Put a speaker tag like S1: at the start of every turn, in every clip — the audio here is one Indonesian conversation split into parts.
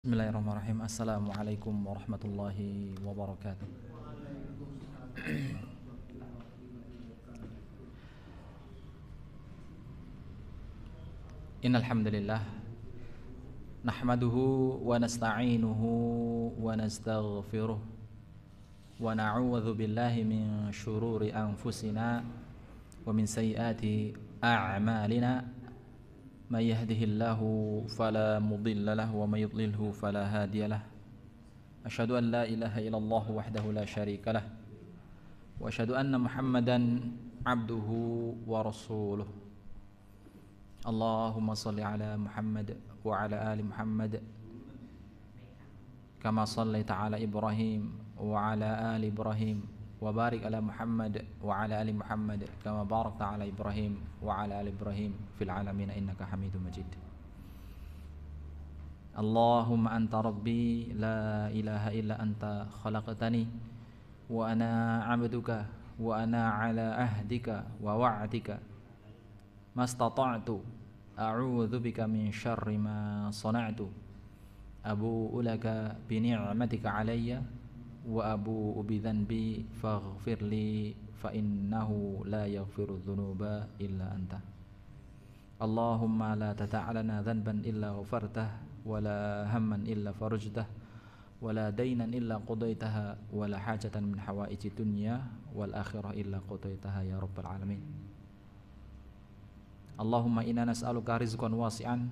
S1: Bismillahirrahmanirrahim. Assalamualaikum warahmatullahi wabarakatuh. Innal hamdalillah nahmaduhu wa nasta'inuhu wa nastaghfiruh wa na'udzu billahi min shururi anfusina wa min sayyiati a'malina. Man yahdihillahu fala mudilla lahu wa may yudlilhu fala hadiya lahu. Asyhadu an la ilaha illallah wahdahu la syarika lah wa asyhadu anna Muhammadan abduhu wa rasuluh. Allahumma shalli ala Muhammad wa ala ali Muhammad kama shallaita ala Ibrahim wa ala ali Ibrahim wa barik ala Muhammad wa ala ali Muhammad kama barakta ala Ibrahim wa ala ali Ibrahim fil alamin innaka Hamidum Majid. Allahumma anta rabbi la ilaha illa anta khalaqtani wa ana 'abduka wa ana ala ahdika wa wa'dika mastata'tu a'udzu bika min syarri ma sana'tu abu'u laka bi ni'matika 'alayya wa abu'u bi dhanbi faghfirli fa innahu la yaghfiru dhunuba illa anta. Allahumma la tata'alana dhanban illa ghafartah wa la hamman illa farajtah wa la daynan illa qadaitaha wa la hajatan min hawaiji dunya wal akhirah illa qadaitaha ya rabbal alamin. Allahumma inna nas'aluka rizqan wasi'an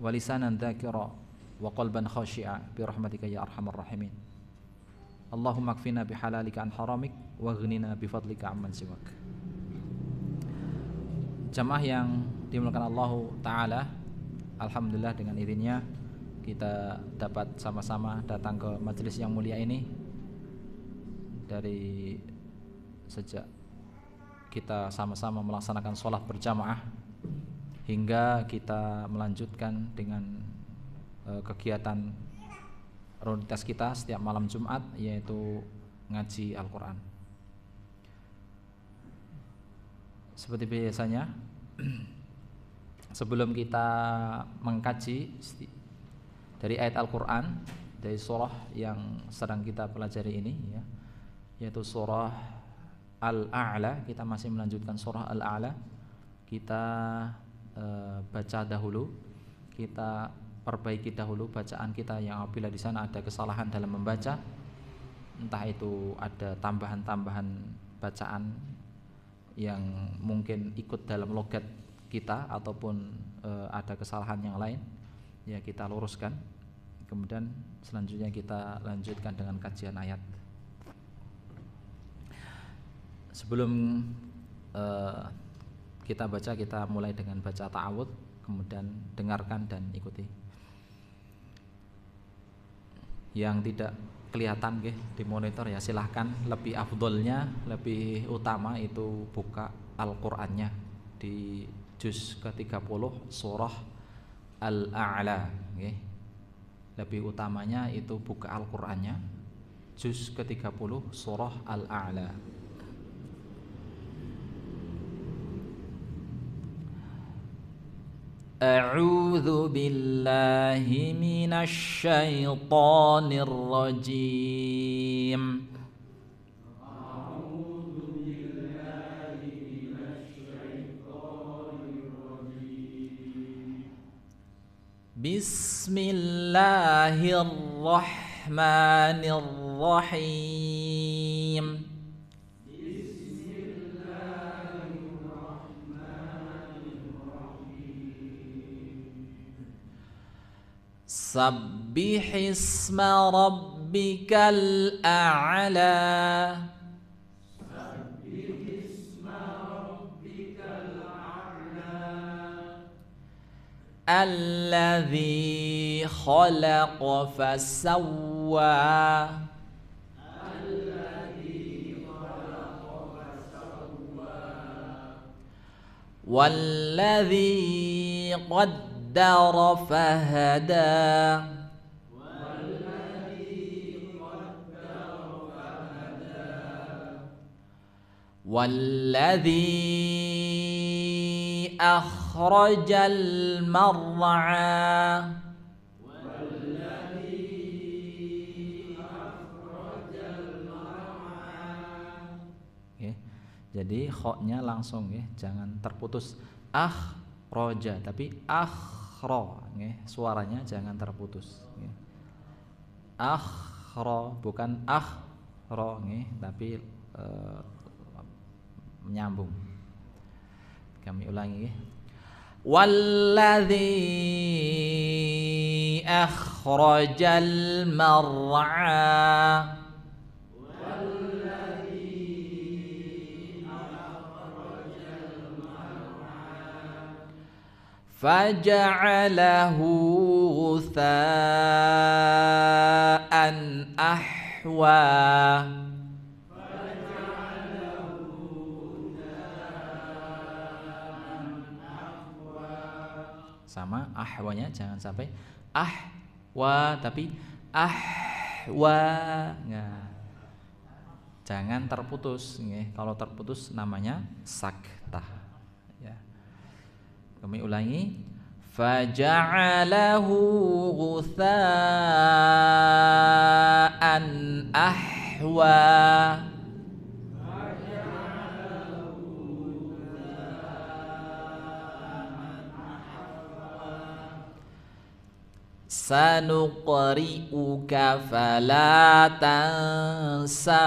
S1: wa lisanan dzakira wa qalban khashi'a bi rahmatika ya arhamar rahimin. Allahumma kfina bihalalika an haramik wa ghnina bifadlika amman siwak. Jamaah yang dimuliakan Allah Ta'ala, alhamdulillah dengan izinnya kita dapat sama-sama datang ke majelis yang mulia ini. Dari sejak kita sama-sama melaksanakan sholat berjamaah hingga kita melanjutkan dengan kegiatan rutinitas kita setiap malam Jumat, yaitu ngaji Al-Quran. Seperti biasanya, sebelum kita mengkaji dari ayat Al-Quran dari surah yang sedang kita pelajari ini, ya, yaitu surah Al-A'la, kita masih melanjutkan surah Al-A'la. Kita baca dahulu, kita perbaiki dahulu bacaan kita yang apabila di sana ada kesalahan dalam membaca, entah itu ada tambahan-tambahan bacaan yang mungkin ikut dalam logat kita ataupun ada kesalahan yang lain, ya kita luruskan. Kemudian selanjutnya kita lanjutkan dengan kajian ayat. Sebelum kita baca, kita mulai dengan baca ta'awudz, kemudian dengarkan dan ikuti. Yang tidak kelihatan di monitor, ya silahkan, lebih afdolnya, lebih utama itu buka Al-Qur'annya di juz ke-30 surah Al-A'la. Lebih utamanya itu buka Al-Qur'annya juz ke-30 surah Al-A'la. A'udzu billahi minasy syaithanir rajim. A'udzu billahi minasy syaithanir rajim. Bismillahirrahmanirrahim. Sabbihisma rabbikal a'la. Sabbihisma rabbikal a'la. Alladzi khalaqa fasawwa. Alladzi khalaqa fasawwa. Walladzi qaddara fahada. والذي أخرج المرعى Jadi kho-nya langsung ya, jangan terputus. Akhraja, tapi akhra nggih, suaranya jangan terputus nggih. Akhra bukan akhra nggih, tapi menyambung. Kami ulangi nggih. Walladzi akhrajal mar'a faja'alahu ghutha'an ahwa. Sama ahwanya jangan sampai ahwa tapi ahwa. Nah, jangan terputus nggih. Kalau terputus namanya saktah ya. Kami ulangi. Faja'alahu ghutha'an ahwa. Sanuqri'uka fala tansa.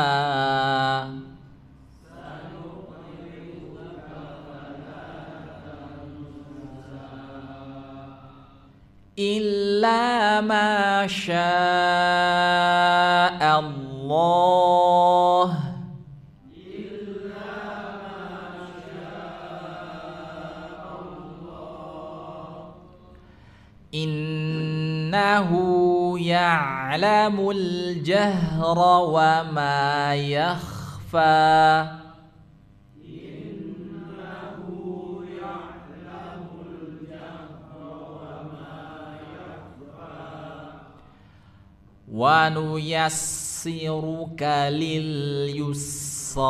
S1: Illa ma syaa Allah. Innahu ya'lamul jahra wa ma yakhfa. Wa nuyassiruka lil yusra.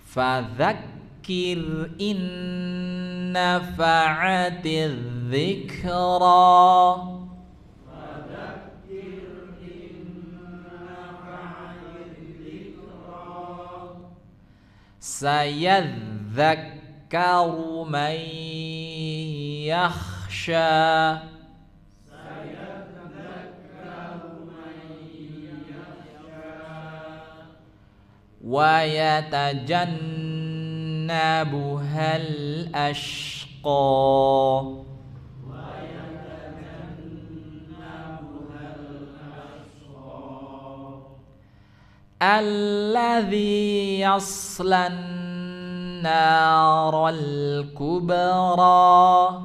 S1: Fadzakir in nafa'atiz dzikra. Sayadzakkaru man yakhsha. Wa yatajannabuhal ashqa. Alladzi yaslan naral kubra.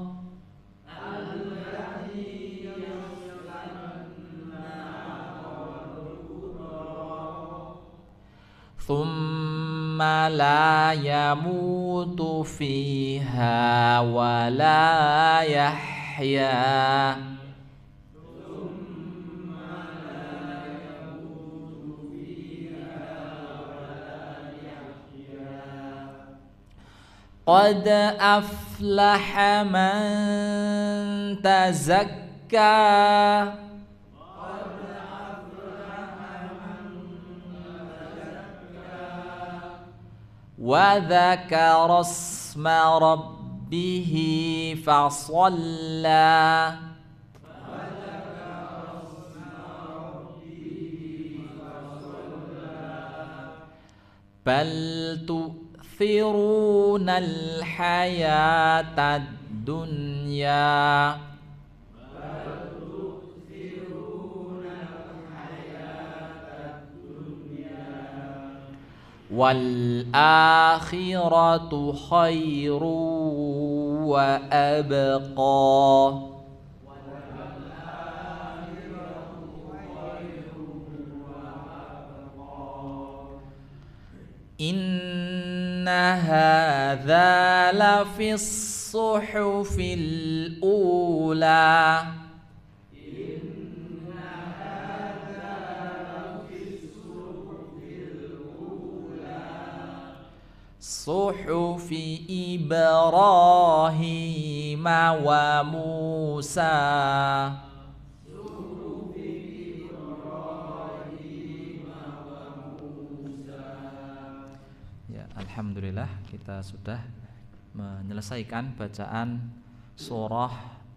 S1: Thumma la yamutu fiha wa la yahya. Qad aflaha man tazakka. Wa dzakara isma rabbih fasalla. Bal tu'thirunal hayatad dunya. Wal akhiratu khairu wa abqa. Inna hadza lafis suhufil ula. Suhufi Ibrahim wa Musa. Alhamdulillah kita sudah menyelesaikan bacaan surah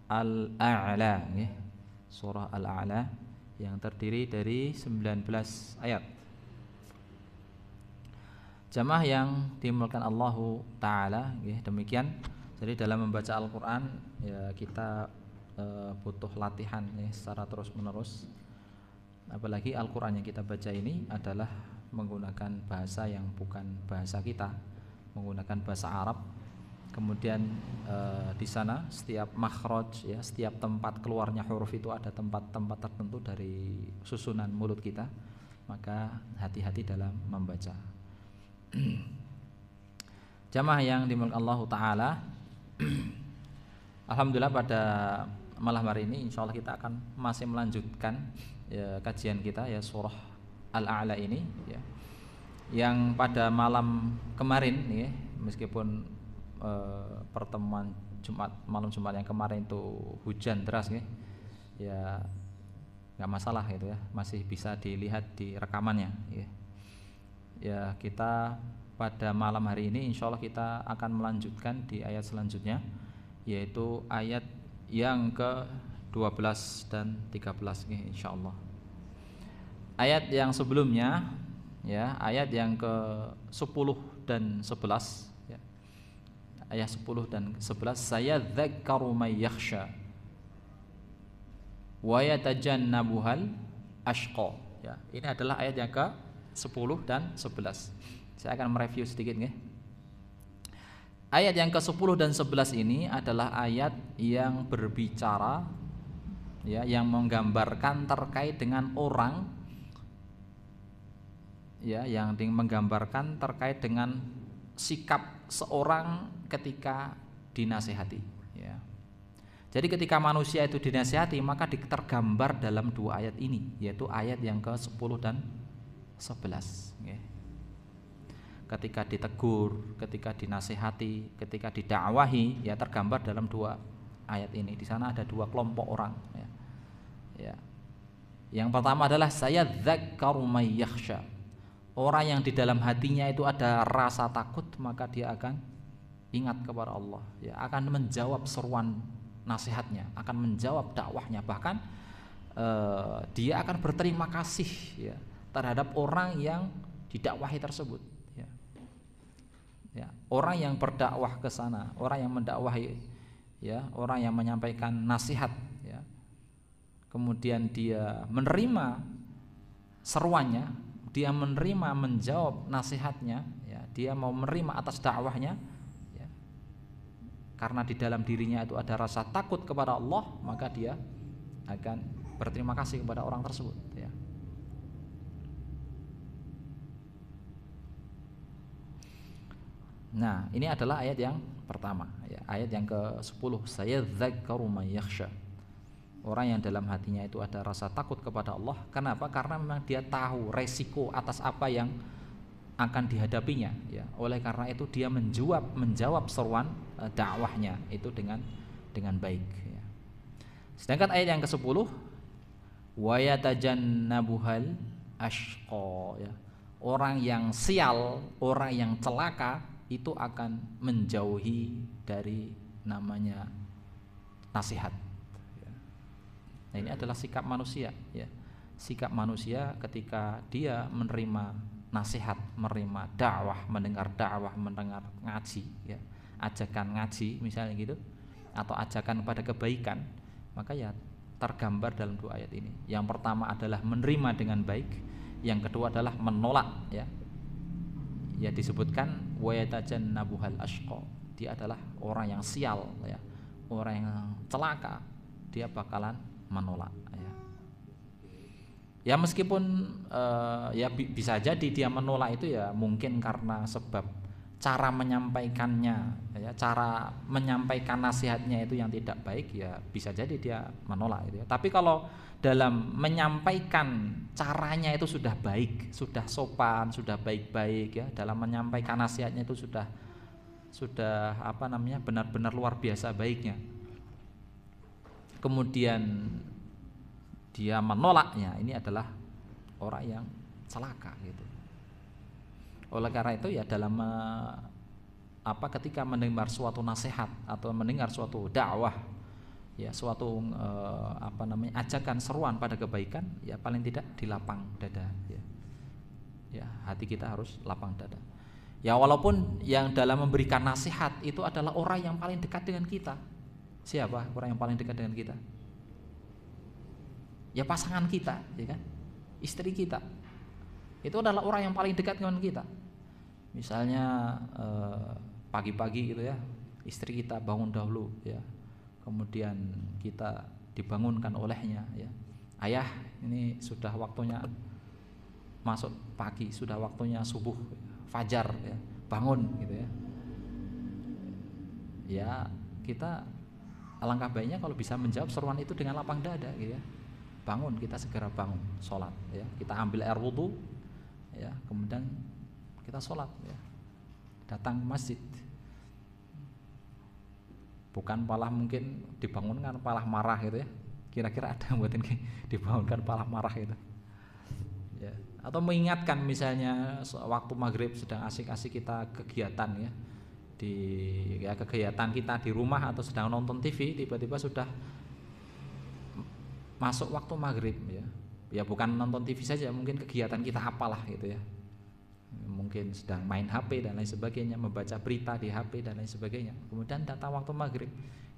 S1: Al-A'la, ya. Surah Al-A'la yang terdiri dari 19 ayat. Jamaah yang dimulakan Allahu Ta'ala, ya, demikian. Jadi dalam membaca Al-Quran ya kita butuh latihan ya, secara terus menerus. Apalagi Al-Quran yang kita baca ini adalah menggunakan bahasa yang bukan bahasa kita, menggunakan bahasa Arab. Kemudian di sana setiap makhraj ya, setiap tempat keluarnya huruf itu ada tempat-tempat tertentu dari susunan mulut kita. Maka hati-hati dalam membaca. Jamaah yang dimulakan Allah Ta'ala, alhamdulillah pada malam hari ini insyaallah kita akan masih melanjutkan ya, kajian kita ya surah Al-A'la ini ya. Yang pada malam kemarin ya, meskipun pertemuan malam Jumat yang kemarin itu hujan deras ya, ya nggak masalah gitu ya, masih bisa dilihat di rekamannya ya. Ya kita pada malam hari ini insya Allah kita akan melanjutkan di ayat selanjutnya, yaitu ayat yang ke-12 dan 13 nih insya Allah. Ayat yang sebelumnya ya, ayat yang ke-10 dan 11 ya. Ayat 10 dan 11, sayadzakkaru may yakhsha wa yatajannabuhal ashqa ya. Ini adalah ayat yang ke-10 dan 11. Saya akan mereview sedikit nih. Ayat yang ke-10 dan 11 ini adalah ayat yang berbicara ya, yang menggambarkan terkait dengan orang ya, yang menggambarkan terkait dengan sikap seorang ketika dinasihati ya. Jadi ketika manusia itu dinasihati maka tergambar dalam dua ayat ini, yaitu ayat yang ke-10 dan 11 ya. Ketika ditegur, ketika dinasihati, ketika didakwahi ya tergambar dalam dua ayat ini. Di sana ada dua kelompok orang ya. Ya. Yang pertama adalah sayadzakkaru may yakhsha. Orang yang di dalam hatinya itu ada rasa takut, maka dia akan ingat kepada Allah ya, akan menjawab seruan nasihatnya, akan menjawab dakwahnya, bahkan dia akan berterima kasih ya terhadap orang yang didakwahi tersebut. Ya, orang yang berdakwah ke sana, orang yang mendakwahi ya, orang yang menyampaikan nasihat ya, kemudian dia menerima seruannya, dia menerima menjawab nasihatnya ya, dia mau menerima atas dakwahnya ya, karena di dalam dirinya itu ada rasa takut kepada Allah, maka dia akan berterima kasih kepada orang tersebut ya. Nah, ini adalah ayat yang pertama ya, ayat yang ke-10, sayadzakkaru may yakhsha. Orang yang dalam hatinya itu ada rasa takut kepada Allah. Kenapa? Karena memang dia tahu resiko atas apa yang akan dihadapinya ya. Oleh karena itu dia menjawab seruan dakwahnya itu dengan baik ya. Sedangkan ayat yang ke-10, wa yatajannabuhal ashqa ya. Orang yang sial, orang yang celaka itu akan menjauhi dari namanya nasihat ya. Nah, ini adalah sikap manusia ya. Sikap manusia ketika dia menerima nasihat, menerima dakwah, mendengar dakwah, mendengar ngaji ya, ajakan ngaji misalnya gitu, atau ajakan pada kebaikan, maka ya tergambar dalam dua ayat ini. Yang pertama adalah menerima dengan baik, yang kedua adalah menolak ya. Ya disebutkan wa yatajannabuhal ashqa, dia adalah orang yang sial ya, orang yang celaka, dia bakalan menolak ya. Ya meskipun ya bisa jadi dia menolak itu ya mungkin karena sebab cara menyampaikannya ya, cara menyampaikan nasihatnya itu yang tidak baik, ya bisa jadi dia menolak itu ya. Tapi kalau dalam menyampaikan caranya itu sudah baik, sudah sopan, sudah baik-baik ya, dalam menyampaikan nasihatnya itu sudah apa namanya, benar-benar luar biasa baiknya, kemudian dia menolaknya, ini adalah orang yang celaka gitu. Oleh karena itu ya dalam ketika mendengar suatu nasihat atau mendengar suatu dakwah, ya suatu ajakan seruan pada kebaikan, ya paling tidak di lapang dada, ya. Ya, hati kita harus lapang dada. Ya walaupun yang dalam memberikan nasihat itu adalah orang yang paling dekat dengan kita. Siapa orang yang paling dekat dengan kita? Ya pasangan kita, ya kan? Istri kita. Itu adalah orang yang paling dekat dengan kita. Misalnya pagi-pagi gitu ya, istri kita bangun dahulu ya. Kemudian kita dibangunkan olehnya ya. Ayah, ini sudah waktunya masuk pagi, sudah waktunya subuh, fajar ya. Bangun gitu ya. Ya, kita alangkah baiknya kalau bisa menjawab seruan itu dengan lapang dada gitu ya. Bangun, kita segera bangun, sholat ya. Kita ambil air wudu ya, kemudian kita sholat ya. Datang ke masjid. Bukan malah mungkin dibangunkan malah marah gitu ya. Kira-kira ada yang buatin dibangunkan malah marah gitu. Ya. Atau mengingatkan misalnya waktu maghrib sedang asik-asik kita kegiatan ya. Kegiatan kita di rumah atau sedang nonton TV, tiba-tiba sudah masuk waktu maghrib ya. Ya bukan nonton TV saja, mungkin kegiatan kita apalah gitu ya. Mungkin sedang main HP dan lain sebagainya, membaca berita di HP dan lain sebagainya. Kemudian datang waktu maghrib,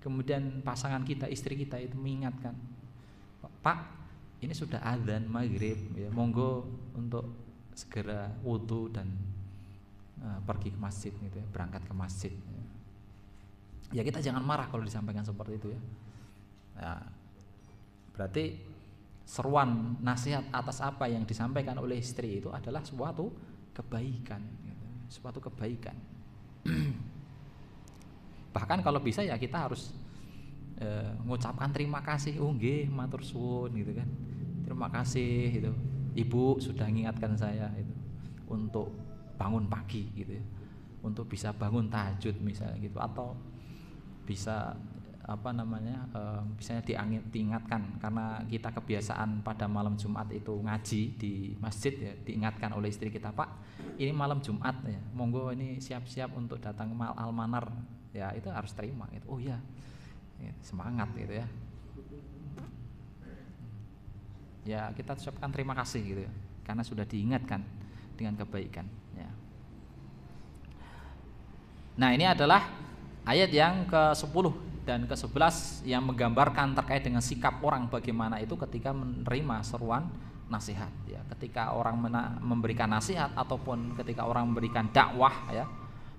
S1: kemudian pasangan kita, istri kita itu mengingatkan, Pak, ini sudah azan maghrib, ya, monggo untuk segera wudu dan pergi ke masjid, gitu ya, berangkat ke masjid. Ya kita jangan marah kalau disampaikan seperti itu ya. Nah, berarti seruan nasihat atas apa yang disampaikan oleh istri itu adalah suatu kebaikan, gitu. Suatu kebaikan. Bahkan kalau bisa ya kita harus mengucapkan terima kasih, nggih matur suwun gitu kan. Terima kasih gitu. Ibu sudah mengingatkan saya itu untuk bangun pagi gitu ya. Untuk bisa bangun tahajud misalnya gitu, atau bisa misalnya diingatkan karena kita kebiasaan pada malam Jumat itu ngaji di masjid ya, diingatkan oleh istri kita, Pak, ini malam Jumat ya, monggo ini siap-siap untuk datang ke Almanar ya, itu harus terima gitu. Oh ya, semangat gitu ya. Ya kita ucapkan terima kasih gitu ya, karena sudah diingatkan dengan kebaikan ya. Nah ini adalah ayat yang ke-10 dan ke-11 yang menggambarkan terkait dengan sikap orang bagaimana itu ketika menerima seruan nasihat ya. Ketika orang memberikan nasihat ataupun ketika orang memberikan dakwah ya,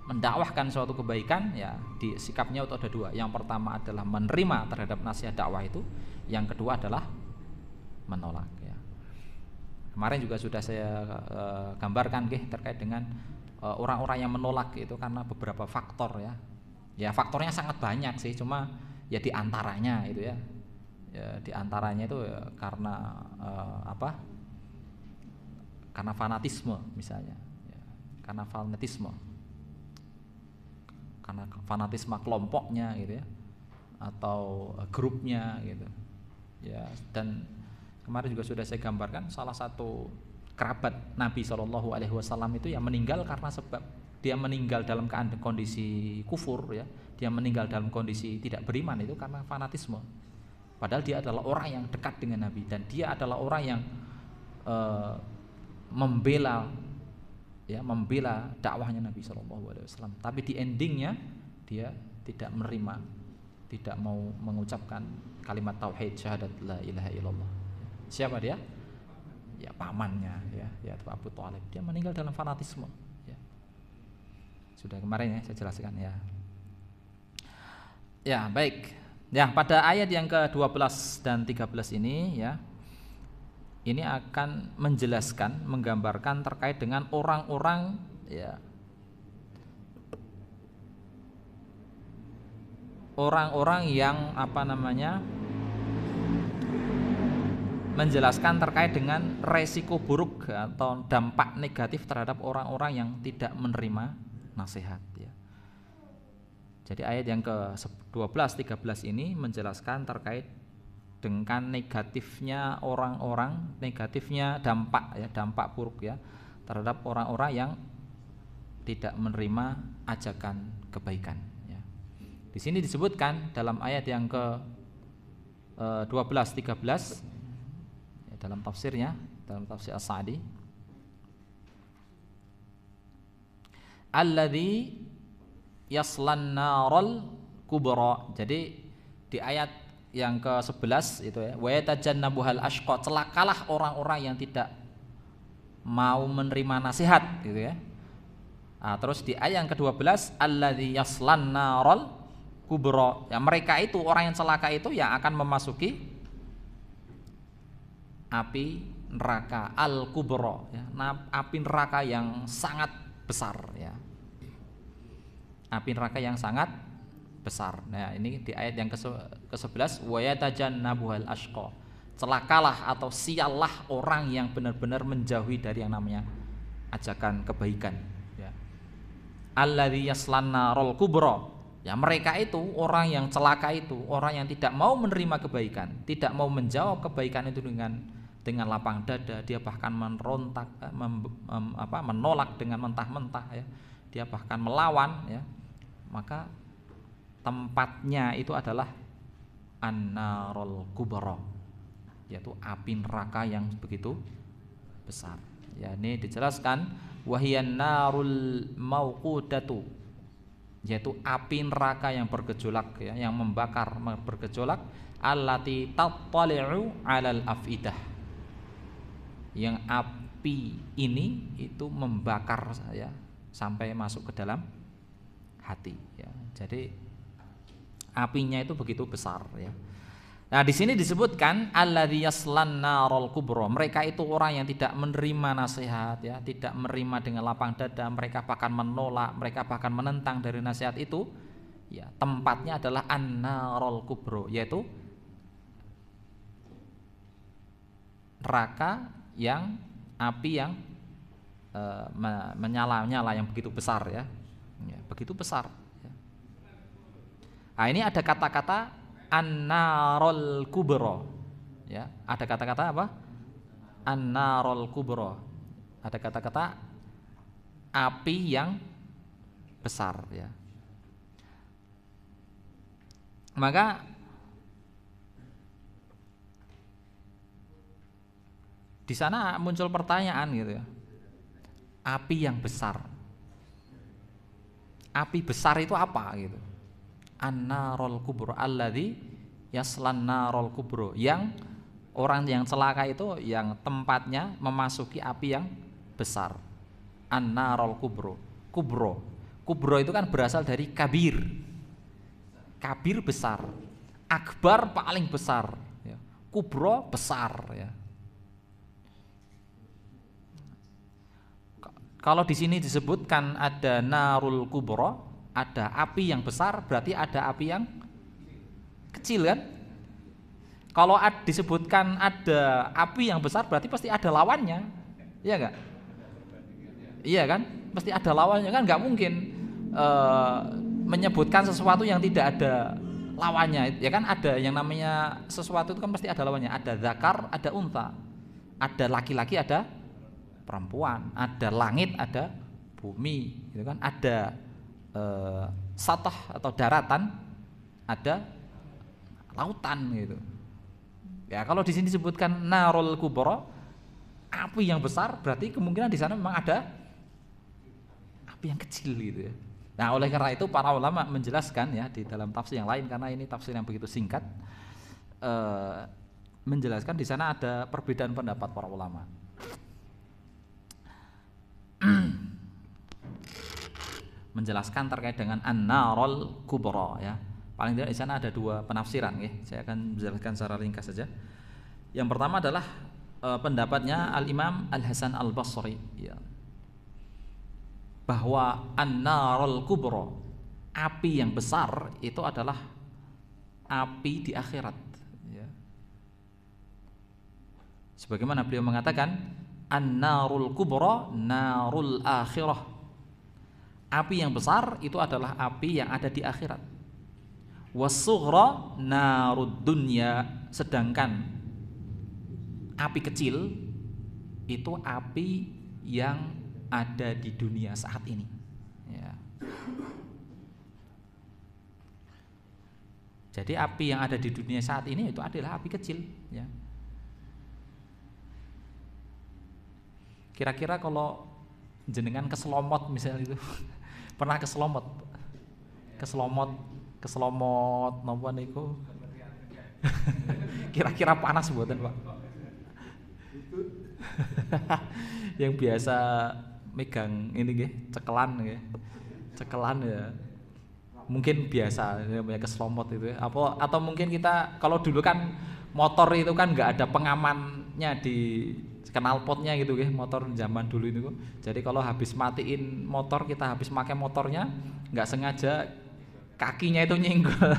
S1: mendakwahkan suatu kebaikan ya, di sikapnya itu ada dua. Yang pertama adalah menerima terhadap nasihat dakwah itu, yang kedua adalah menolak ya. Kemarin juga sudah saya gambarkan terkait dengan orang-orang yang menolak itu karena beberapa faktor ya. Ya faktornya sangat banyak sih, cuma ya diantaranya itu ya, diantaranya itu ya, karena karena fanatisme misalnya, ya, karena fanatisme kelompoknya gitu ya, atau grupnya gitu, ya. Dan kemarin juga sudah saya gambarkan salah satu kerabat Nabi SAW itu yang meninggal karena sebab dia meninggal dalam kondisi kufur ya, dia meninggal dalam kondisi tidak beriman itu karena fanatisme. Padahal dia adalah orang yang dekat dengan Nabi dan dia adalah orang yang membela dakwahnya Nabi SAW. Tapi di endingnya dia tidak menerima, tidak mau mengucapkan kalimat tauhid syahadat la ilaha illallah. Siapa dia? Ya pamannya ya Abu Thalib. Dia meninggal dalam fanatisme. Sudah kemarin ya saya jelaskan ya. Ya, baik. Ya, pada ayat yang ke-12 dan 13 ini ya, ini akan menjelaskan, menggambarkan terkait dengan orang-orang ya, orang-orang yang menjelaskan terkait dengan resiko buruk atau dampak negatif terhadap orang-orang yang tidak menerima nasihat ya. Jadi ayat yang ke-12 13 ini menjelaskan terkait dengan negatifnya orang-orang, negatifnya dampak buruk ya terhadap orang-orang yang tidak menerima ajakan kebaikan. Ya. Di sini disebutkan dalam ayat yang ke 12, 13 ya, dalam tafsirnya, dalam tafsir As-Sa'di, alladzi yaslan naral kubra. Jadi di ayat yang ke-11 itu ya, wa yatajannabuhal ashqa, celakalah orang-orang yang tidak mau menerima nasihat gitu ya. Nah, terus di ayat yang ke-12 alladzi yaslan naral kubra, ya mereka itu orang yang celaka itu yang akan memasuki api neraka al-kubra ya, api neraka yang sangat besar ya. Api neraka yang sangat besar. Nah, ini di ayat yang ke-11 wa yatajannabuhal ashqa. Celakalah atau siallah orang yang benar-benar menjauhi dari yang namanya ajakan kebaikan ya. Alladzi yaslan narul kubra. Ya mereka itu orang yang celaka itu orang yang tidak mau menerima kebaikan, tidak mau menjawab kebaikan itu dengan lapang dada, dia bahkan merontak, menolak dengan mentah-mentah ya. Dia bahkan melawan ya. Maka tempatnya itu adalah an-narul kubra, yaitu api neraka yang begitu besar. Ya, ini dijelaskan wahiyan narul mauqudatu, yaitu api neraka yang bergejolak ya, yang membakar, bergejolak, allati tattali'u 'alal afidah. Yang api ini itu membakar ya sampai masuk ke dalam hati ya. Jadi apinya itu begitu besar ya. Nah, di sini disebutkan alladzi yaslan narul kubra. Mereka itu orang yang tidak menerima nasihat ya, tidak menerima dengan lapang dada, mereka bahkan menolak, mereka bahkan menentang dari nasihat itu. Ya, tempatnya adalah an-narul kubra, yaitu neraka yang api yang menyala-nyala yang begitu besar ya. Ya, begitu besar ya. Nah, ini ada kata-kata an-narul kubra ya, ada kata-kata apa? An-narul kubra, ada kata-kata api yang besar ya. Maka di sana muncul pertanyaan gitu ya, api yang besar, api besar itu apa gitu? An-narul kubra alladzi yaslan narul kubra, yang orang yang celaka itu yang tempatnya memasuki api yang besar. An-narul kubra. Kubra itu kan berasal dari kabir. Kabir besar. Akbar paling besar ya. Kubra besar ya. Kalau di sini disebutkan ada narul kubra, ada api yang besar, berarti ada api yang kecil kan? Kalau disebutkan ada api yang besar, berarti pasti ada lawannya, iya enggak? Iya kan? Pasti ada lawannya kan? Nggak mungkin menyebutkan sesuatu yang tidak ada lawannya, ya kan? Ada yang namanya sesuatu itu kan pasti ada lawannya. Ada zakar, ada unta, ada laki-laki, ada perempuan, ada langit, ada bumi, gitu kan? Ada satah atau daratan, ada lautan gitu. Ya kalau di sini disebutkan narul kubra, api yang besar, berarti kemungkinan di sana memang ada api yang kecil gitu ya. Nah oleh karena itu para ulama menjelaskan ya di dalam tafsir yang lain, karena ini tafsir yang begitu singkat, menjelaskan di sana ada perbedaan pendapat para ulama. Menjelaskan terkait dengan an-narul kubra ya. Paling tidak di sana ada dua penafsiran ya. Saya akan menjelaskan secara ringkas saja. Yang pertama adalah pendapatnya Al-Imam Al-Hasan Al-Basri ya, bahwa an-narul kubra, api yang besar itu adalah api di akhirat ya. Sebagaimana beliau mengatakan an-narul kubra narul akhirah, api yang besar itu adalah api yang ada di akhirat. Was-sughra narud dunya, sedangkan api kecil itu api yang ada di dunia saat ini. Ya. Jadi api yang ada di dunia saat ini itu adalah api kecil, ya. Kira-kira kalau jenengan keselomot misalnya itu pernah keselomot napa niku kira-kira panas mboten Pak? Yang biasa megang ini nggih cekelan nggih, cekelan ya mungkin biasa namanya keselomot itu ya. Apa atau mungkin kita kalau dulu kan motor itu kan nggak ada pengamannya di knalpotnya gitu ya, motor zaman dulu itu. Jadi kalau habis matiin motor, kita habis pakai motornya nggak sengaja kakinya itu nyenggol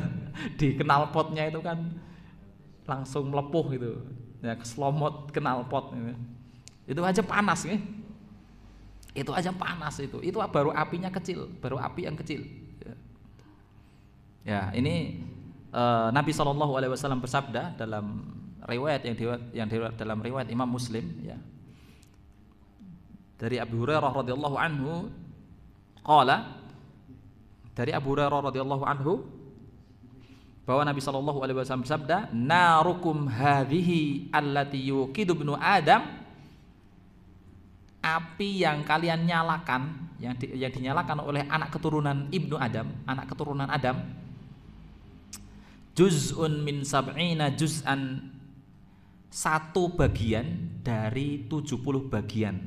S1: di knalpotnya itu kan langsung melepuh gitu ya, keselomot knalpot gitu. Itu aja panas ya, itu aja panas itu baru apinya kecil, baru api yang kecil ya. Ini Nabi SAW bersabda dalam riwayat yang diriwayat dalam riwayat Imam Muslim ya, dari Abu Hurairah radhiyallahu anhu qala, dari Abu Hurairah radhiyallahu anhu bahwa Nabi SAW bersabda, narukum hadhihi allati yuqidu ibnu Adam, api yang kalian nyalakan, yang dinyalakan oleh anak keturunan Ibnu Adam, anak keturunan Adam, juz'un min sab'ina juz'an, satu bagian dari 70 bagian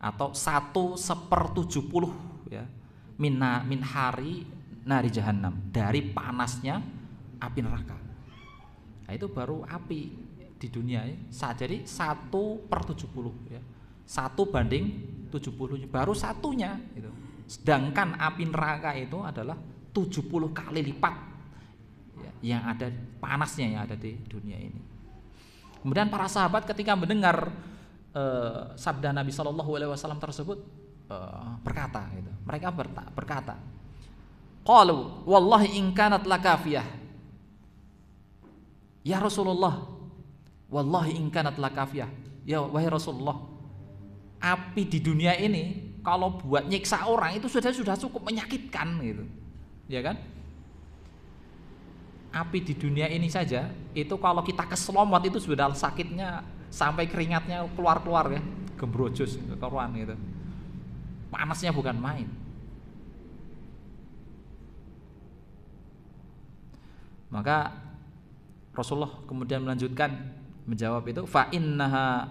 S1: atau 1/70 ya, min hari nari jahannam, dari panasnya api neraka. Nah, itu baru api di dunia ya. Jadi 1/70 ya. 1 banding 70 baru satunya itu. Sedangkan api neraka itu adalah 70 kali lipat ya, yang ada panasnya yang ada di dunia ini. Kemudian para sahabat ketika mendengar sabda Nabi SAW tersebut berkata, gitu. Mereka berkata, qalu wallahi in kanat lakafiyah, ya Rasulullah, wallahi in kanat lakafiyah, ya wahai Rasulullah, api di dunia ini kalau buat nyiksa orang itu sudah cukup menyakitkan gitu, ya kan? Api di dunia ini saja itu kalau kita keselomot itu sudah sakitnya sampai keringatnya keluar ya, gembrojos keluar gitu. Panasnya bukan main. Maka Rasulullah kemudian melanjutkan menjawab itu, fa innaha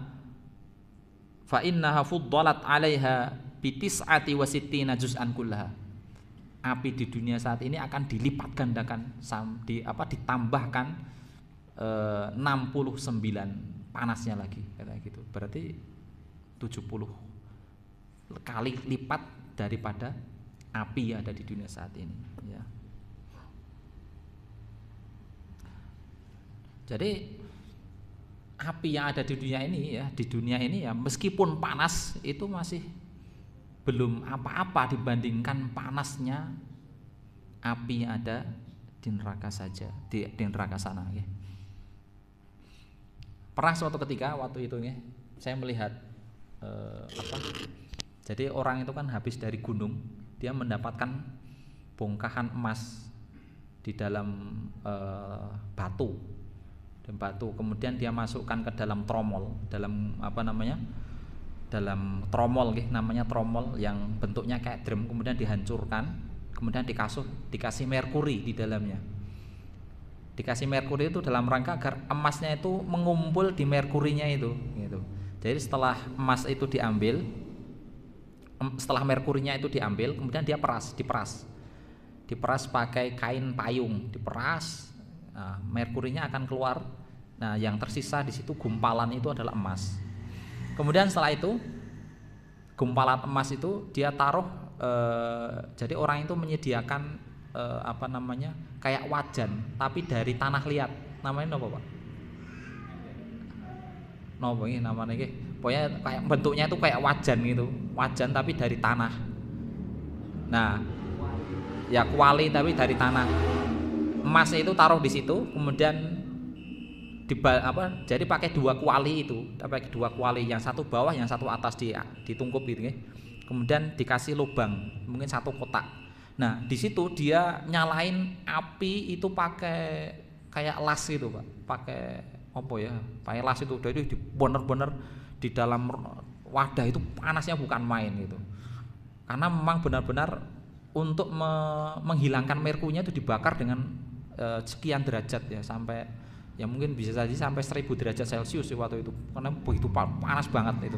S1: fuddalat 'alaiha bi tis'ati wa sittina juz'an kullaha. Api di dunia saat ini akan dilipat gandakan, ditambahkan 69 panasnya lagi, kayak gitu. Berarti 70 kali lipat daripada api yang ada di dunia saat ini ya. Jadi api yang ada di dunia ini ya, meskipun panas itu masih belum apa-apa dibandingkan panasnya api yang ada di neraka saja, di neraka sana ya. Pernah suatu ketika waktu itu ya, saya melihat jadi orang itu kan habis dari gunung, dia mendapatkan bongkahan emas di dalam batu, kemudian dia masukkan ke dalam tromol, dalam dalam tromol namanya tromol yang bentuknya kayak drum, kemudian dihancurkan, kemudian dikasih merkuri di dalamnya. Dikasih merkuri itu dalam rangka agar emasnya itu mengumpul di merkurinya itu gitu. Jadi setelah emas itu diambil, setelah merkurinya itu diambil, kemudian dia diperas pakai kain payung, diperas. Nah, merkurinya akan keluar. Nah, yang tersisa di situ gumpalan itu adalah emas. Kemudian setelah itu gumpalan emas itu dia taruh, jadi orang itu menyediakan kayak wajan tapi dari tanah liat. Namanya apa Pak? Ini namanya pokoknya kayak bentuknya itu kayak wajan gitu, wajan tapi dari tanah. Nah, ya kuali tapi dari tanah. Emasnya itu taruh di situ, kemudian jadi pakai 2 kuali itu, pakai 2 kuali, yang satu bawah, yang satu atas, ditungkup gitu ya. kemudian dikasih lubang mungkin 1 kotak. Nah di situ dia nyalain api itu pakai kayak las gitu Pak, pakai apa ya, pakai las itu, jadi bener-bener di dalam wadah itu panasnya bukan main gitu, karena memang benar-benar untuk menghilangkan merkurnya itu dibakar dengan sekian derajat ya, sampai ya mungkin bisa saja sampai 1000 derajat Celcius waktu itu, karena begitu panas banget itu.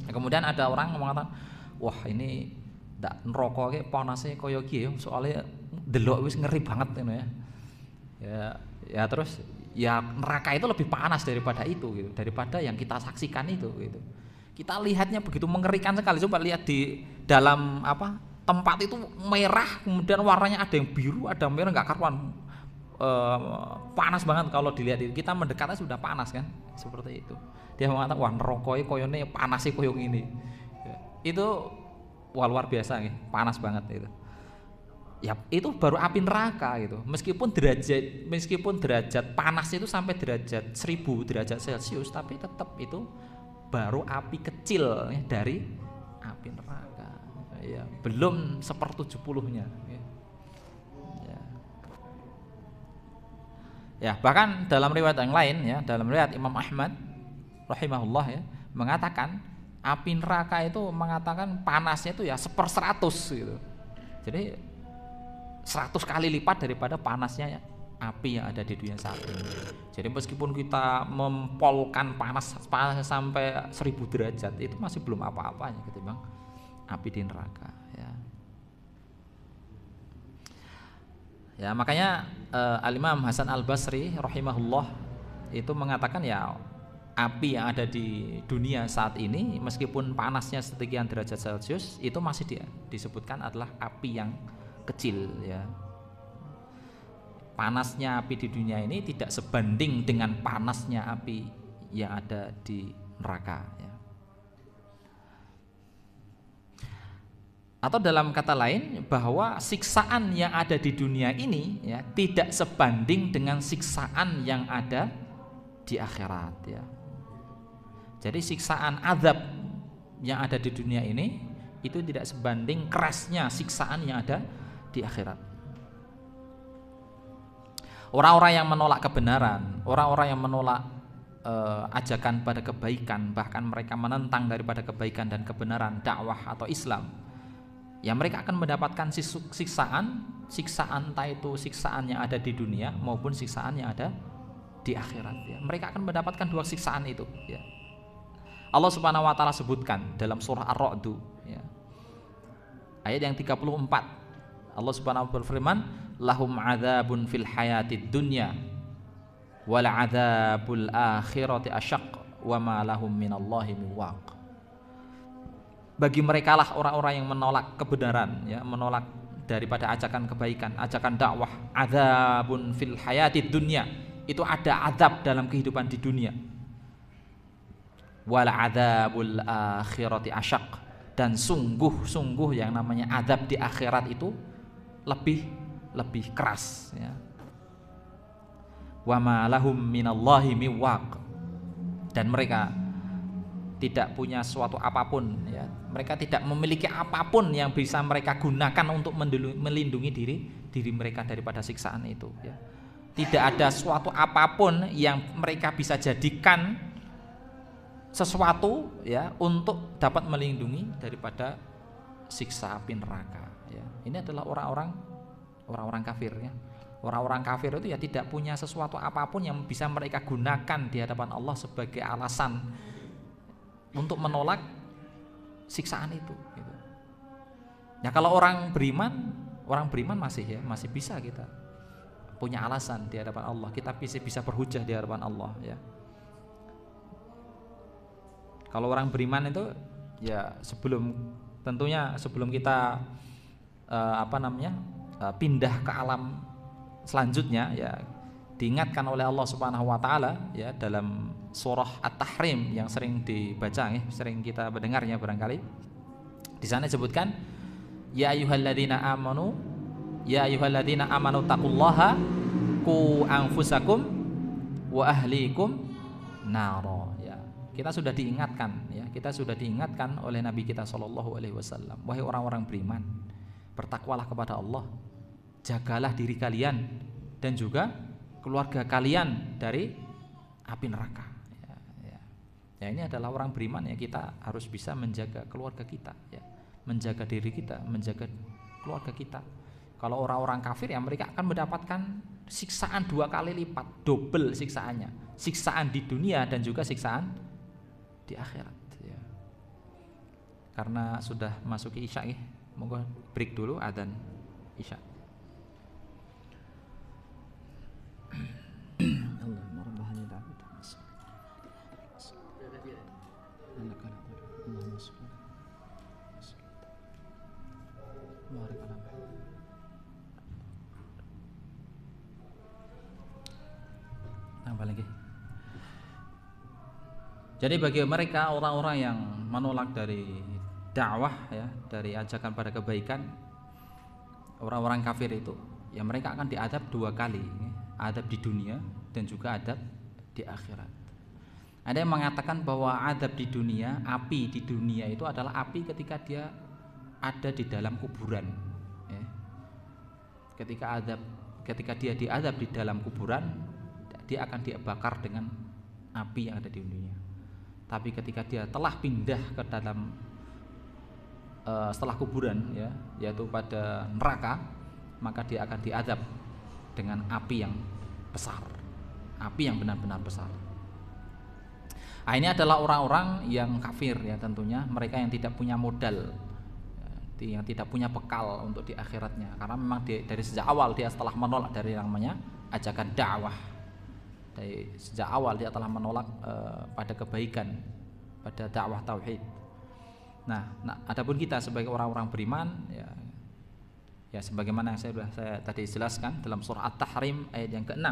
S1: Nah, kemudian ada orang mengatakan, wah ini ndak neraka ki panasnya kaya iki ya, soalnya delok wis ngeri banget gitu ya. Ya terus ya neraka itu lebih panas daripada itu gitu, daripada yang kita saksikan itu gitu. Kita lihatnya begitu mengerikan sekali. Coba lihat di dalam tempat itu merah, kemudian warnanya ada yang biru, ada yang merah, nggak karuan. Panas banget kalau dilihat itu. Kita mendekatnya sudah panas kan, seperti itu. Dia mengatakan wah neraka iki koyone panasnya koyo ngene. Itu wah luar biasa nih, panas banget itu. Ya itu baru api neraka gitu. Meskipun derajat panasnya itu sampai derajat 1000 derajat Celcius, tapi tetap itu baru api kecil ya, dari api neraka. Ya, belum 1/70-nya. Ya, bahkan dalam riwayat yang lain ya, dalam riwayat Imam Ahmad rahimahullah ya, mengatakan api neraka itu mengatakan panasnya itu ya 1/100 gitu. Jadi 100 kali lipat daripada panasnya api yang ada di dunia saat ini. Jadi meskipun kita mempolkan panas sampai 1000 derajat, itu masih belum apa-apanya ketimbang api di neraka ya. Ya makanya Al-Imam Hasan Al-Basri rahimahullah itu mengatakan ya api yang ada di dunia saat ini meskipun panasnya sekian derajat Celcius, itu masih disebutkan adalah api yang kecil ya. Panasnya api di dunia ini tidak sebanding dengan panasnya api yang ada di neraka ya. Atau dalam kata lain bahwa siksaan yang ada di dunia ini ya tidak sebanding dengan siksaan yang ada di akhirat ya. Jadi siksaan azab yang ada di dunia ini itu tidak sebanding kerasnya siksaan yang ada di akhirat. Orang-orang yang menolak kebenaran, orang-orang yang menolak ajakan pada kebaikan, bahkan mereka menentang daripada kebaikan dan kebenaran dakwah atau Islam, ya mereka akan mendapatkan siksaan entah itu siksaan yang ada di dunia maupun siksaan yang ada di akhirat ya. Mereka akan mendapatkan 2 siksaan itu ya. Allah Subhanahu wa taala sebutkan dalam surah Ar-Ra'd ya. Ayat yang 34. Allah Subhanahu wa taala berfirman, lahum adzabun fil hayatid dunya wal adzabul akhirati asyaq wa ma lahum minallahi min waq. Bagi mereka lah orang-orang yang menolak kebenaran ya, menolak daripada ajakan kebaikan, ajakan dakwah, adzabun fil hayatid dunya, itu ada azab dalam kehidupan di dunia. Wal adzabul akhirati asyaq, dan sungguh yang namanya azab di akhirat itu lebih keras ya. Wa ma lahum minallahi min waq, dan mereka tidak punya suatu apapun ya. Mereka tidak memiliki apapun yang bisa mereka gunakan untuk melindungi diri mereka daripada siksaan itu ya. Tidak ada suatu apapun yang mereka bisa jadikan sesuatu ya untuk dapat melindungi daripada siksa api neraka ya. Ini adalah orang-orang kafir ya. Orang-orang kafir itu ya tidak punya sesuatu apapun yang bisa mereka gunakan di hadapan Allah sebagai alasan untuk menolak siksaan itu gitu. Ya kalau orang beriman masih bisa kita punya alasan di hadapan Allah. Kita bisa berhujah di hadapan Allah ya. Kalau orang beriman itu ya sebelum kita pindah ke alam selanjutnya ya, diingatkan oleh Allah Subhanahu wa taala ya dalam surah At-Tahrim yang sering dibaca ya, sering kita mendengarnya barangkali. Di sana disebutkan ya ayyuhalladzina amanu taqullaha qu anfusakum wa ahlikum naro ya. kita sudah diingatkan ya, kita sudah diingatkan oleh Nabi kita Shallallahu Alaihi Wasallam, wahai orang-orang beriman, bertakwalah kepada Allah, jagalah diri kalian dan juga keluarga kalian dari api neraka. Ya, ini adalah orang beriman ya, kita harus bisa menjaga keluarga kita ya, menjaga diri kita, menjaga keluarga kita. Kalau orang-orang kafir ya mereka akan mendapatkan siksaan 2 kali lipat, double siksaannya, siksaan di dunia dan juga siksaan di akhirat ya. Karena sudah masuk ke Isya ya, monggo break dulu adzan Isya. Apa lagi? Jadi bagi mereka orang-orang yang menolak dari dakwah ya, dari ajakan pada kebaikan, orang-orang kafir itu ya mereka akan diadab 2 kali ya. Adab di dunia dan juga adab di akhirat. Ada yang mengatakan bahwa adab di dunia, api di dunia itu adalah api ketika dia ada di dalam kuburan ya. Ketika dia diadab di dalam kuburan, dia akan dibakar dengan api yang ada di dunia. Tapi ketika dia telah pindah ke dalam setelah kuburan ya, yaitu pada neraka, maka dia akan diadab dengan api yang besar, api yang benar-benar besar. Nah, ini adalah orang-orang yang kafir ya, tentunya mereka yang tidak punya modal, yang tidak punya bekal untuk di akhiratnya, karena memang dari sejak awal dia telah menolak dari yang namanya ajakan dakwah. Dari sejak awal dia telah menolak pada kebaikan, pada dakwah tauhid. Nah, adapun kita sebagai orang-orang beriman ya sebagaimana yang saya tadi jelaskan dalam surah At-Tahrim ayat yang ke-6,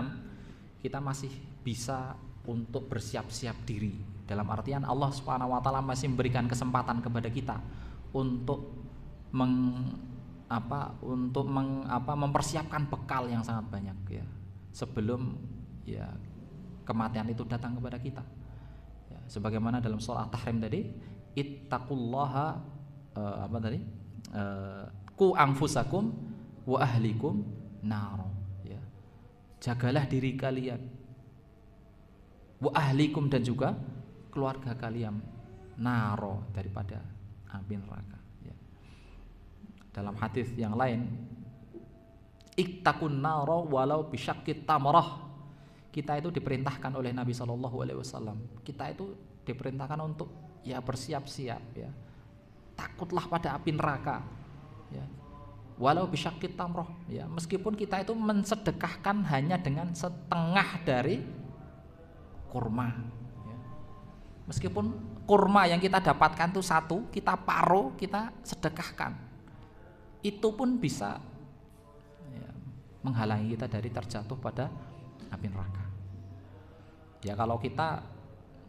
S1: kita masih bisa untuk bersiap-siap diri. Dalam artian Allah Subhanahu wa taala masih memberikan kesempatan kepada kita untuk mempersiapkan bekal yang sangat banyak ya, sebelum ya kematian itu datang kepada kita ya, sebagaimana dalam surah At-Tahrim tadi, ittaqullaha ku anfusakum wa ahlikum nar ya, jagalah diri kalian, wa ahlikum dan juga keluarga kalian, naro daripada api neraka ya. Dalam hadis yang lain, ittaqun naro walau bisyaqqit tamrah, kita itu diperintahkan oleh Nabi SAW, kita itu diperintahkan untuk ya bersiap-siap ya, takutlah pada api neraka ya, walau bisyaqqit tamrah ya, meskipun kita itu mensedekahkan hanya dengan setengah dari kurma ya. Meskipun kurma yang kita dapatkan itu 1, kita paruh, kita sedekahkan, itu pun bisa ya, menghalangi kita dari terjatuh pada api neraka ya. Kalau kita,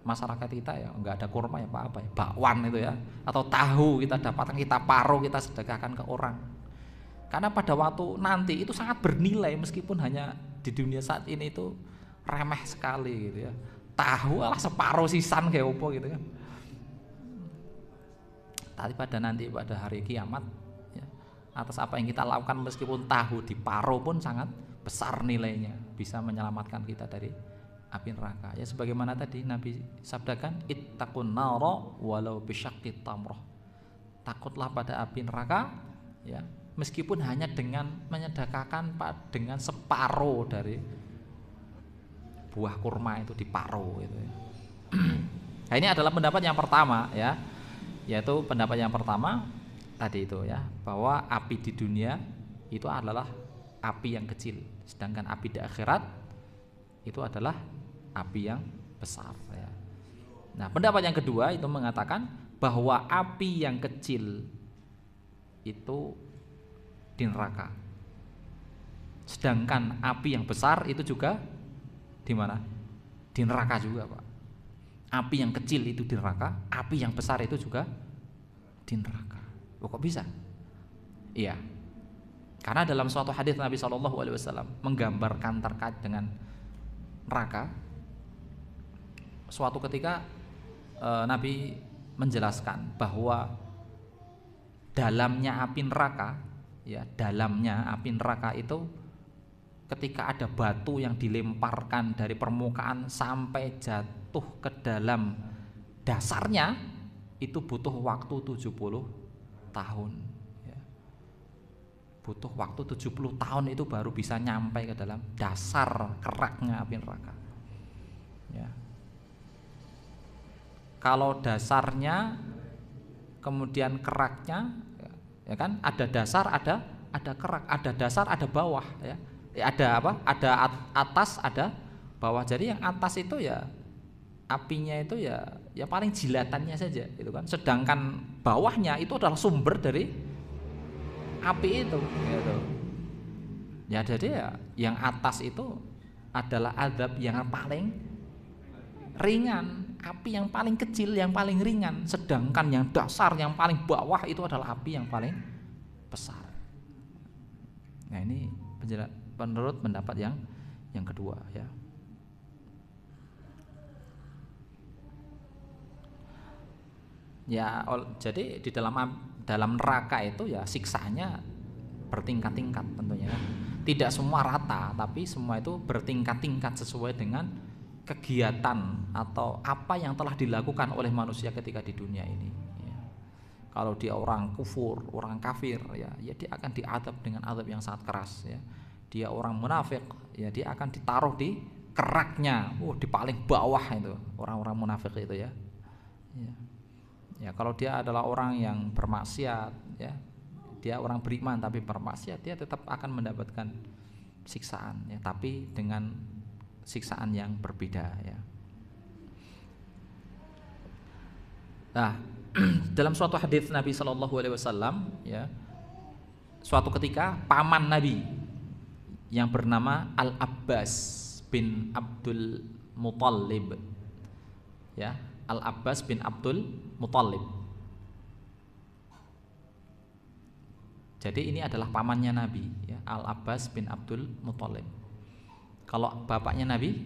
S1: masyarakat kita ya nggak ada kurma ya apa ya, bakwan itu ya, atau tahu kita dapatkan, kita paruh, kita sedekahkan ke orang, karena pada waktu nanti itu sangat bernilai, meskipun hanya di dunia saat ini itu remeh sekali gitu ya. Tahu alah separuh sisan kayak opo gitu kan. Tapi pada hari kiamat ya, atas apa yang kita lakukan, meskipun tahu diparuh pun sangat besar nilainya, bisa menyelamatkan kita dari api neraka ya, sebagaimana tadi Nabi sabdakan, ittaqun nara walau bisyaqqit tamrah, takutlah pada api neraka ya, meskipun hanya dengan menyedekahkan dengan separuh dari buah kurma itu, diparuh gitu ya. Nah, ini adalah pendapat yang pertama ya, yaitu pendapat yang pertama tadi itu ya, bahwa api di dunia itu adalah api yang kecil, sedangkan api di akhirat itu adalah api yang besar ya. Nah, pendapat yang kedua itu mengatakan bahwa api yang kecil itu di neraka, sedangkan api yang besar itu juga di mana? Di neraka juga, Pak. Api yang kecil itu di neraka, api yang besar itu juga di neraka. Oh, kok bisa? Iya. Karena dalam suatu hadis Nabi SAW menggambarkan terkait dengan neraka. Suatu ketika Nabi menjelaskan bahwa dalamnya api neraka, ya, dalamnya api neraka itu ketika ada batu yang dilemparkan dari permukaan sampai jatuh ke dalam dasarnya, itu butuh waktu 70 tahun. Ya. Butuh waktu 70 tahun itu baru bisa nyampe ke dalam dasar keraknya api neraka. Ya. Kalau dasarnya kemudian keraknya, ya kan, ada dasar, ada kerak, ada dasar, ada bawah, ya. Ada apa? Ada atas, ada bawah. Jadi yang atas itu ya apinya itu ya paling jilatannya saja, gitu kan. Sedangkan bawahnya itu adalah sumber dari api itu, gitu. Ya jadi ya yang atas itu adalah azab yang paling ringan, api yang paling kecil, yang paling ringan. Sedangkan yang dasar, yang paling bawah itu adalah api yang paling besar. Nah ini menurut pendapat yang kedua, ya. Ya, jadi di dalam neraka itu ya siksanya bertingkat-tingkat tentunya. Tidak semua rata, tapi semua itu bertingkat-tingkat sesuai dengan kegiatan atau apa yang telah dilakukan oleh manusia ketika di dunia ini. Ya. Kalau dia orang kufur, orang kafir, ya dia akan diadab dengan adab yang sangat keras. Ya. Dia orang munafik, ya dia akan ditaruh di keraknya, di paling bawah itu orang-orang munafik itu, ya. Ya. Ya, kalau dia adalah orang yang bermaksiat, ya, dia orang beriman tapi bermaksiat, dia tetap akan mendapatkan siksaan, ya, tapi dengan siksaan yang berbeda, ya. Nah, dalam suatu hadis Nabi Shallallahu Alaihi Wasallam, ya, suatu ketika paman Nabi yang bernama Al-Abbas bin Abdul Muttalib, ya, Al-Abbas bin Abdul Muttalib. Jadi ini adalah pamannya Nabi, ya, Al-Abbas bin Abdul Muttalib. Kalau bapaknya Nabi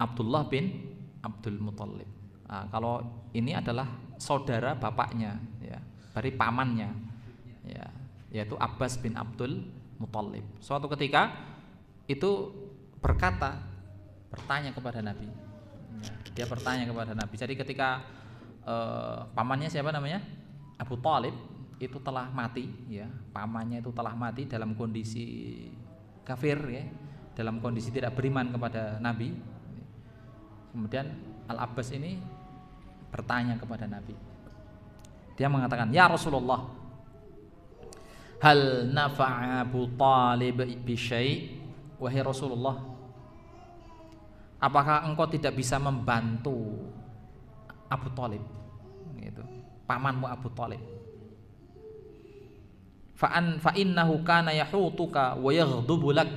S1: Abdullah bin Abdul Muttalib. Nah, kalau ini adalah saudara bapaknya, ya, dari pamannya, ya, yaitu Abbas bin Abdul Muttalib. Suatu ketika itu bertanya kepada Nabi. Ya, dia bertanya kepada Nabi. Jadi ketika pamannya siapa namanya? Abu Thalib itu telah mati, ya. Pamannya itu telah mati dalam kondisi kafir, ya, dalam kondisi tidak beriman kepada Nabi. Kemudian Al-Abbas ini bertanya kepada Nabi. Dia mengatakan, "Ya Rasulullah, hal nafa'a Abu Thalib bi syai'?" Wahai Rasulullah, apakah engkau tidak bisa membantu Abu Thalib, gitu, pamanmu Abu Thalib? Fa innahu kana yahutuka wa yaghdubu lak.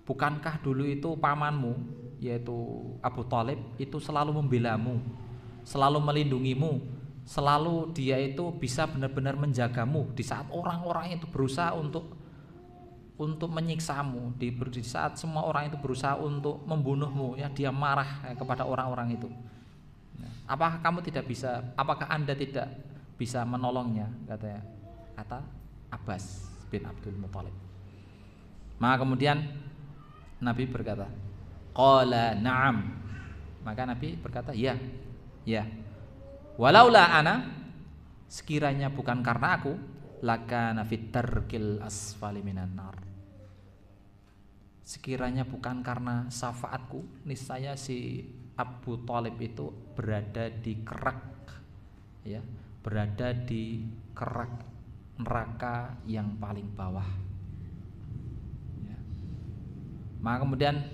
S1: Bukankah dulu itu pamanmu, yaitu Abu Thalib, itu selalu membelamu, selalu melindungimu, selalu dia itu bisa benar-benar menjagamu di saat orang-orang itu berusaha untuk menyiksamu, di saat semua orang itu berusaha untuk membunuhmu, ya, dia marah, ya, kepada orang-orang itu. Apakah kamu tidak bisa? Apakah Anda tidak bisa menolongnya? Kata Abbas bin Abdul Muttalib. Maka kemudian Nabi berkata, qala na'am. Maka Nabi berkata, ya. Walaula ana, sekiranya bukan karena aku, lakana fit tarkil asfali minan nar. Sekiranya bukan karena syafaatku, niscaya si Abu Thalib itu berada di kerak, ya, berada di kerak neraka yang paling bawah. Ya. Maka kemudian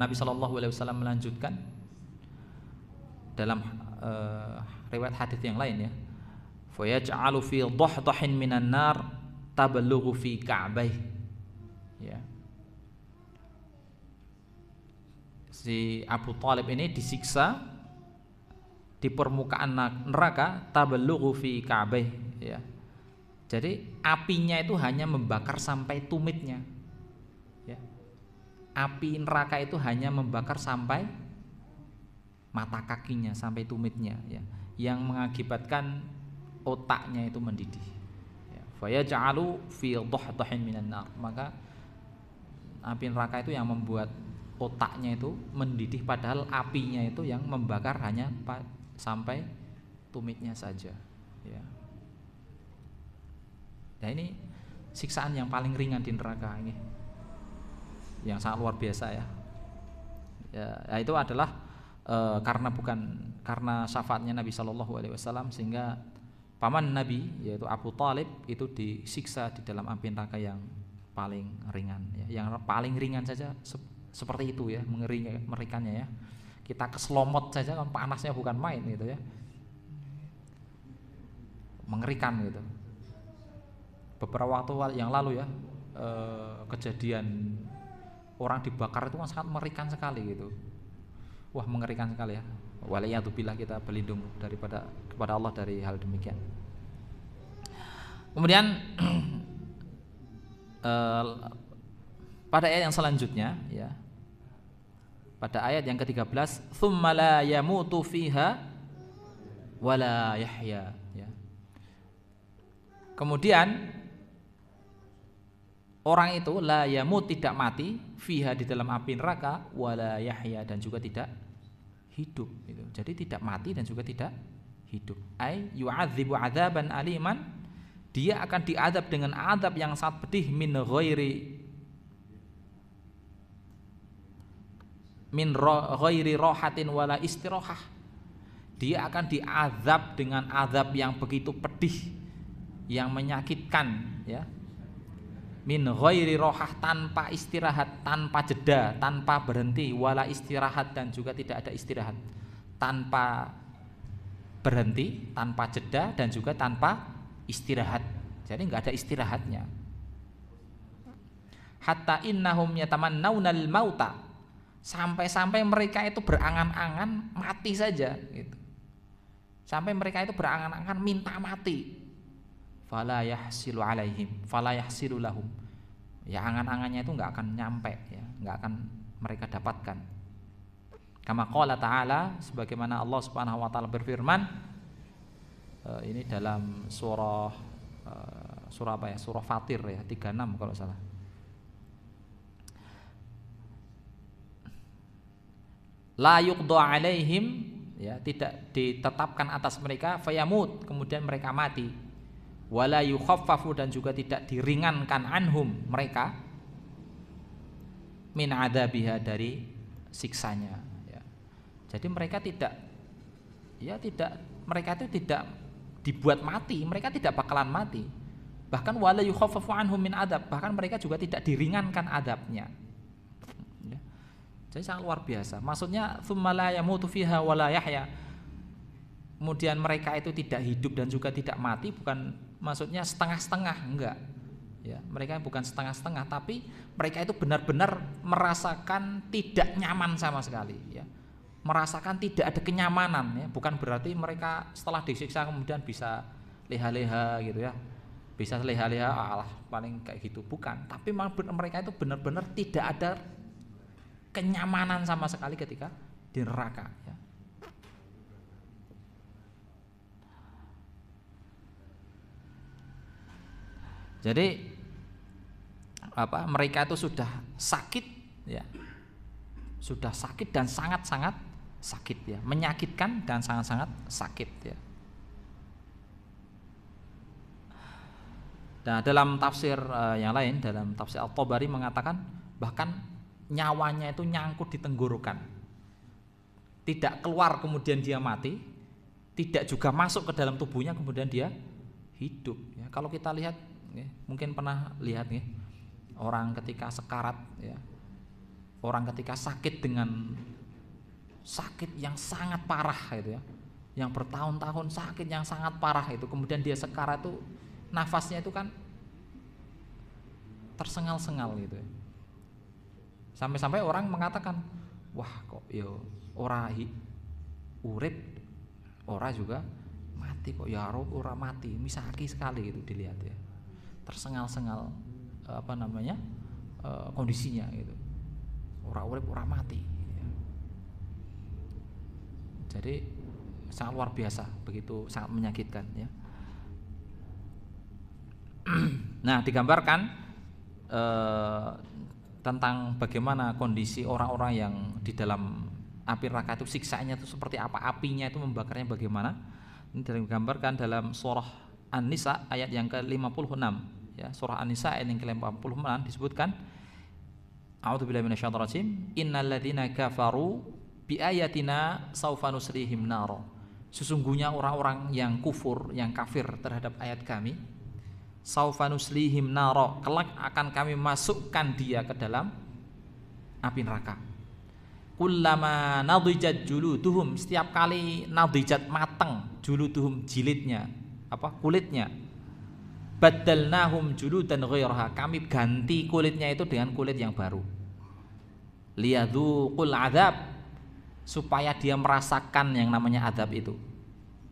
S1: Nabi Shallallahu Alaihi Wasallam melanjutkan dalam riwayat hadis yang lain, ya, fa yaj'alu fi dhahdahin minan nar tablughu fi ka'baih, ya. Si Abu Thalib ini disiksa di permukaan neraka tablughu fi ka'baih, ya. Jadi apinya itu hanya membakar sampai tumitnya, ya. api neraka itu hanya membakar sampai mata kakinya, sampai tumitnya, ya, yang mengakibatkan otaknya itu mendidih. Ya, fayaj'alu fi dhahdahin minan nar. Maka api neraka itu yang membuat otaknya itu mendidih, padahal apinya itu yang membakar hanya sampai tumitnya saja. Ya. Nah, ini siksaan yang paling ringan di neraka ini, yang sangat luar biasa ya. Ya, itu adalah karena syafaatnya Nabi Shallallahu Alaihi Wasallam, sehingga paman Nabi yaitu Abu Talib itu disiksa di dalam api neraka yang paling ringan. Ya. Yang paling ringan saja seperti itu ya, mengerikannya ya. Kita keselomot saja kan panasnya bukan main gitu ya, mengerikan gitu. Beberapa waktu yang lalu ya, kejadian orang dibakar itu kan sangat mengerikan sekali gitu. Wah, mengerikan sekali ya. Waliyadzubillah, kita berlindung kepada Allah dari hal demikian. Kemudian pada ayat yang selanjutnya ya, pada ayat yang ke-13, tsumma la yamutu fiha wala yahya ya. Kemudian orang itu la yamut, tidak mati, fiha, di dalam api neraka, wala yahya, dan juga tidak hidup gitu. Jadi tidak mati dan juga tidak hidup. Ai yu'adzibu 'adzaban aliman, dia akan diadab dengan adab yang sangat pedih, min ghairi rohatin wala istirahah. Dia akan diazab dengan azab yang begitu pedih, yang menyakitkan ya. Min ghairi rohah, tanpa istirahat, tanpa jeda, tanpa berhenti, wala istirahat, dan juga tidak ada istirahat, tanpa berhenti, tanpa jeda, dan juga tanpa istirahat. Jadi nggak ada istirahatnya. Hatta innahum yatamannawnal mauta, sampai-sampai mereka itu berangan-angan mati saja gitu. Sampai mereka itu berangan-angan minta mati. Fala yahsilu alaihim, fala yahsilu lahum. Ya, angan-angannya itu nggak akan nyampe ya, nggak akan mereka dapatkan. Kama qala ta'ala, sebagaimana Allah Subhanahu wa taala berfirman, ini dalam surah apa ya? Surah Fatir ya, 36 kalau salah. La yuqda alaihim, ya, tidak ditetapkan atas mereka, fayamut, kemudian mereka mati. Wala yukhaffafu, dan juga tidak diringankan anhum, mereka, min adzabiha, dari siksanya ya. Jadi mereka mereka itu tidak dibuat mati, mereka tidak bakalan mati. Bahkan wala yukhaffafu anhum min adzab, bahkan mereka juga tidak diringankan adabnya ya. Jadi sangat luar biasa. Maksudnya tsumma la yamutu fiha wala yahya, kemudian mereka itu tidak hidup dan juga tidak mati, bukan maksudnya setengah-setengah, enggak ya. Mereka bukan setengah-setengah, tapi mereka itu benar-benar merasakan tidak nyaman sama sekali ya. Merasakan tidak ada kenyamanan ya. Bukan berarti mereka setelah disiksa kemudian bisa leha-leha gitu ya, bisa leha-leha, alah paling kayak gitu, bukan. Tapi mereka itu benar-benar tidak ada kenyamanan sama sekali ketika di neraka ya. Jadi mereka itu sudah sakit ya, sudah sakit dan sangat-sangat sakit ya, menyakitkan dan sangat-sangat sakit ya. Nah, dalam tafsir yang lain, dalam tafsir At-Tabari mengatakan bahkan nyawanya itu nyangkut di tenggorokan, tidak keluar kemudian dia mati, tidak juga masuk ke dalam tubuhnya kemudian dia hidup ya. Kalau kita lihat ya, mungkin pernah lihat ya, orang ketika sekarat ya, orang ketika sakit dengan sakit yang sangat parah gitu ya, yang bertahun-tahun sakit yang sangat parah itu, kemudian dia sekarat itu nafasnya itu kan tersengal-sengal gitu ya. Sampai-sampai orang mengatakan, wah kok yo ora urip, ora juga mati, kok ya ora mati, misaki sekali gitu dilihat ya. Tersengal-sengal kondisinya gitu. ora urip ora mati. Jadi sangat luar biasa, begitu sangat menyakitkan ya. Nah, digambarkan tentang bagaimana kondisi orang-orang yang di dalam api neraka itu, siksaannya itu seperti apa, apinya itu membakarnya bagaimana. Ini digambarkan dalam surah An-Nisa ayat yang ke-56 ya. Surah An-Nisa ayat yang ke-56 disebutkan, A'udzubillahi minasyaitonir rajim, innal ladzina kafaru biayatina saufa nuslihim naro. Sesungguhnya orang-orang yang kufur, yang kafir terhadap ayat kami, saufa nuslihim naro, kelak akan kami masukkan dia ke dalam api neraka. Kullama nadijat juluduhum, setiap kali nadijat matang, juluduhum jilidnya, apa kulitnya, baddalnahum juludan ghairaha, kami ganti kulitnya itu dengan kulit yang baru. Liyadzuqul adzab, supaya dia merasakan yang namanya azab itu.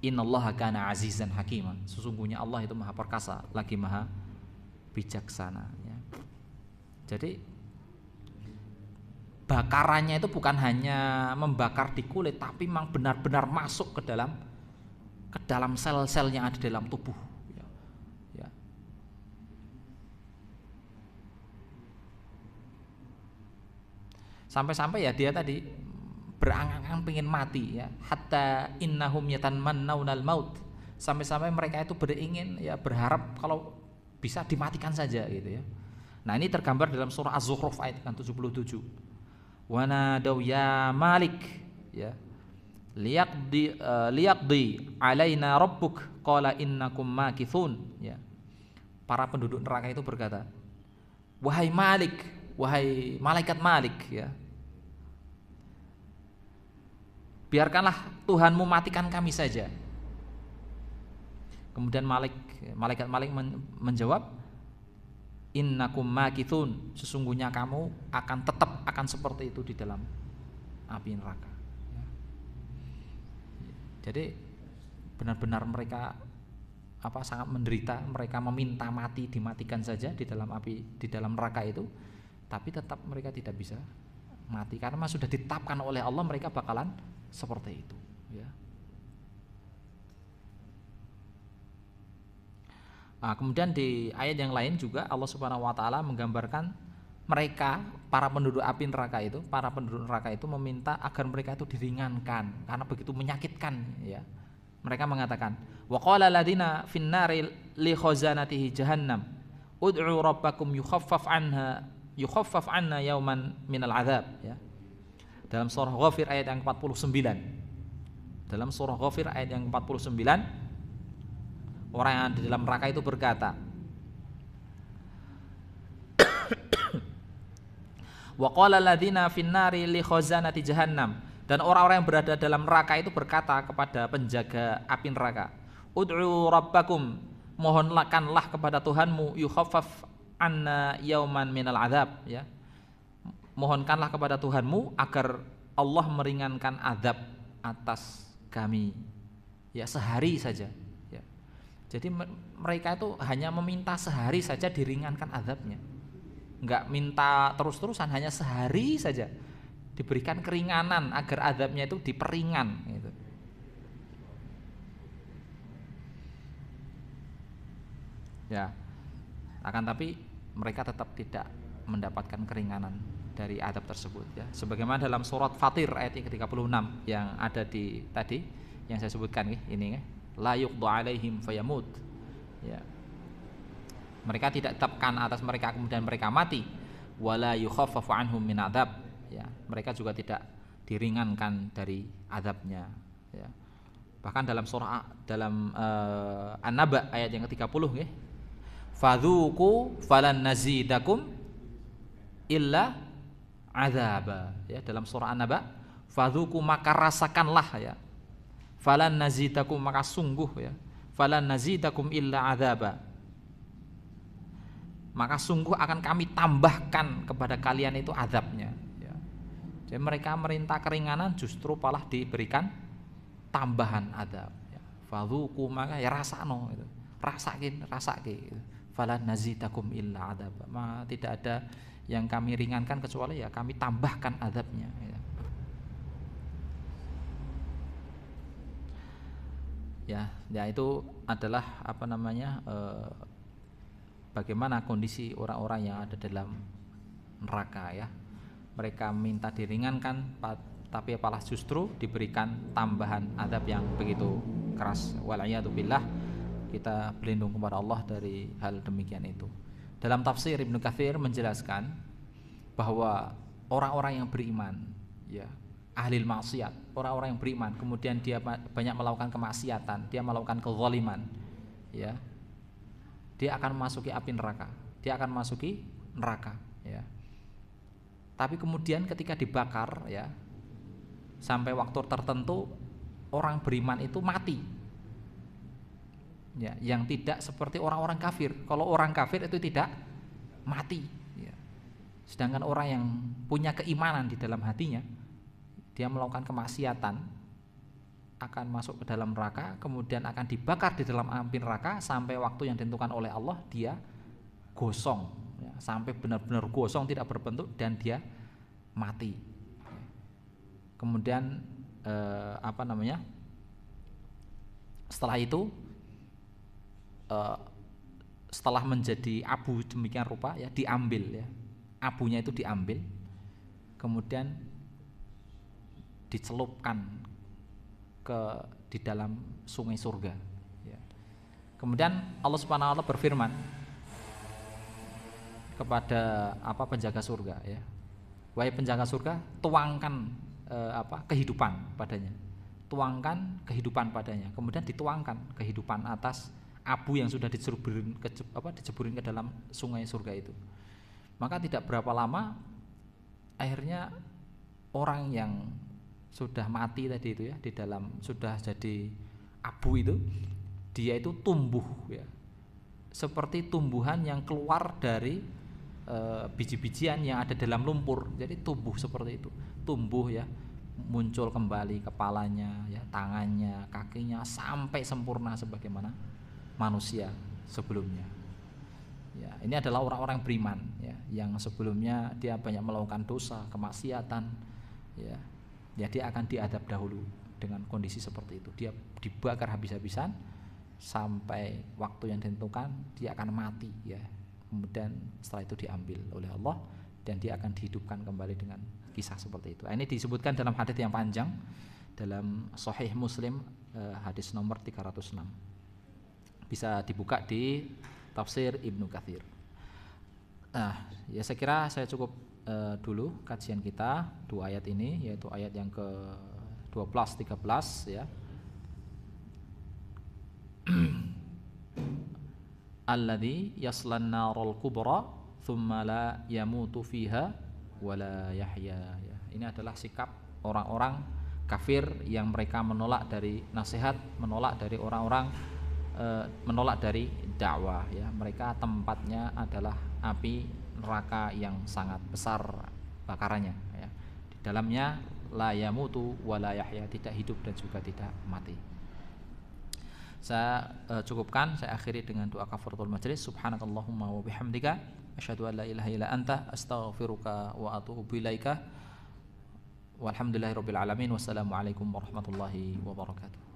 S1: Innallaha kana azizan hakiman, sesungguhnya Allah itu maha perkasa lagi maha bijaksana ya. Jadi bakarannya itu bukan hanya membakar di kulit, tapi memang benar-benar masuk ke dalam sel-sel yang ada di dalam tubuh ya. Ya. Sampai-sampai ya dia tadi berangan-angan pengen mati ya, hatta innahum yatamannawna maut, sampai-sampai mereka itu beringin ya, berharap kalau bisa dimatikan saja gitu ya. Nah, ini tergambar dalam surah Az-Zukhruf ayat 77. Wa nadaw ya Malik ya, liyaqdi alaina rabbuk qala innakum makithun ya. Para penduduk neraka itu berkata, wahai Malik, wahai malaikat Malik ya, biarkanlah Tuhanmu matikan kami saja. Kemudian malaikat Malik menjawab, innakum makithun, sesungguhnya kamu akan tetap akan seperti itu di dalam api neraka ya. Jadi benar-benar mereka sangat menderita, mereka meminta mati, dimatikan saja di dalam api, di dalam neraka itu, tapi tetap mereka tidak bisa mati karena sudah ditetapkan oleh Allah mereka bakalan seperti itu ya. Nah, kemudian di ayat yang lain juga Allah Subhanahu wa taala menggambarkan mereka, para penduduk api neraka itu, para penduduk neraka itu meminta agar mereka itu diringankan karena begitu menyakitkan ya. Mereka mengatakan, wa qala alladziina fin nari li khazanatihi jahannam ud'u rabbakum yukhaffaf anna yauman minal adzab ya. Dalam surah Ghafir ayat yang 49. Dalam surah Ghafir ayat yang 49, orang yang ada di dalam neraka itu berkata, wa qala alladziina fin nari li khazanati jahannam, dan orang-orang yang berada dalam neraka itu berkata kepada penjaga api neraka, ud'u rabbakum, mohonkanlah kepada Tuhanmu, yukhaffaf anna yauman minal adzab ya. Mohonkanlah kepada Tuhanmu agar Allah meringankan azab atas kami ya, sehari saja ya. Jadi mereka itu hanya meminta sehari saja diringankan azabnya, enggak minta terus-terusan, hanya sehari saja diberikan keringanan agar azabnya itu diperingan gitu. Ya, akan tapi mereka tetap tidak mendapatkan keringanan dari azab tersebut ya. Sebagaimana dalam surat Fatir ayat yang ke-36 yang ada di tadi yang saya sebutkan ini la yuqda alaihim fayamut ya. Mereka tidak tetapkan atas mereka kemudian mereka mati, wala yukhaffafu anhum min adzab ya. Mereka juga tidak diringankan dari azabnya ya. Bahkan dalam surah An-Naba ayat yang ke-30 nggih, fadzuqu falan nazidakum illa azaba ya. Dalam surah An-Naba, fadzuqu, maka rasakanlah ya, falan nazidakum, maka sungguh ya, falan nazidakum illa azaba, maka sungguh akan kami tambahkan kepada kalian itu azabnya ya. Jadi mereka merintah keringanan justru malah diberikan tambahan azab ya. Fadzuqu, maka ya rasakno itu, rasake gitu. Fala nazitakum illa adab. Tidak ada yang kami ringankan kecuali ya kami tambahkan azabnya ya. Ya itu adalah apa namanya bagaimana kondisi orang-orang yang ada dalam neraka ya. Mereka minta diringankan tapi apalah justru diberikan tambahan azab yang begitu keras. Wal'iyadzubillah, kita berlindung kepada Allah dari hal demikian itu. Dalam tafsir Ibnu Katsir menjelaskan bahwa orang-orang yang beriman ya, ahli maksiat, orang-orang yang beriman kemudian dia banyak melakukan kemaksiatan, dia melakukan kezaliman ya, dia akan memasuki api neraka, dia akan memasuki neraka ya. Tapi kemudian ketika dibakar ya, sampai waktu tertentu orang beriman itu mati ya, yang tidak seperti orang-orang kafir. Kalau orang kafir itu tidak mati ya. Sedangkan orang yang punya keimanan di dalam hatinya, dia melakukan kemaksiatan, akan masuk ke dalam neraka, kemudian akan dibakar di dalam api neraka sampai waktu yang ditentukan oleh Allah, dia gosong ya, sampai benar-benar gosong, tidak berbentuk, dan dia mati. Kemudian setelah itu setelah menjadi abu demikian rupa ya, diambil ya, abunya itu diambil, kemudian dicelupkan di dalam sungai surga ya. Kemudian Allah Subhanahu wa taala berfirman kepada penjaga surga ya, wahai penjaga surga, tuangkan kehidupan padanya, tuangkan kehidupan padanya. Kemudian dituangkan kehidupan atas abu yang sudah diceburin ke dalam sungai surga itu. Maka tidak berapa lama akhirnya orang yang sudah mati tadi itu ya, di dalam sudah jadi abu itu, dia itu tumbuh ya, seperti tumbuhan yang keluar dari biji-bijian yang ada dalam lumpur. Jadi tumbuh seperti itu, tumbuh ya, muncul kembali kepalanya ya, tangannya, kakinya, sampai sempurna sebagaimana manusia sebelumnya ya. Ini adalah orang-orang beriman ya, yang sebelumnya dia banyak melakukan dosa, kemaksiatan ya, dia akan diadab dahulu dengan kondisi seperti itu. Dia dibakar habis-habisan sampai waktu yang ditentukan, dia akan mati ya. Kemudian setelah itu diambil oleh Allah dan dia akan dihidupkan kembali dengan kisah seperti itu. Ini disebutkan dalam hadis yang panjang dalam Sahih Muslim, hadis nomor 306. Bisa dibuka di tafsir Ibnu Katsir. Nah, ya saya kira saya cukup dulu kajian kita dua ayat ini, yaitu ayat yang ke-12, 13 ya. Alladzi yaslan narul kubra tsumma la yamutu fiha wa la yahya ya. Ini adalah sikap orang-orang kafir yang mereka menolak dari nasihat, menolak dari orang-orang, menolak dari dakwah ya. Mereka tempatnya adalah api neraka yang sangat besar bakarannya ya. Di dalamnya la yamutu wa la yahya, tidak hidup dan juga tidak mati. Saya cukupkan, saya akhiri dengan doa kafaratul majlis. Subhanakallahumma wa bihamdika asyhadu an la ilaha illa anta astaghfiruka wa atubu ilaika. Walhamdulillahirabbil alamin. Wassalamualaikum warahmatullahi wabarakatuh.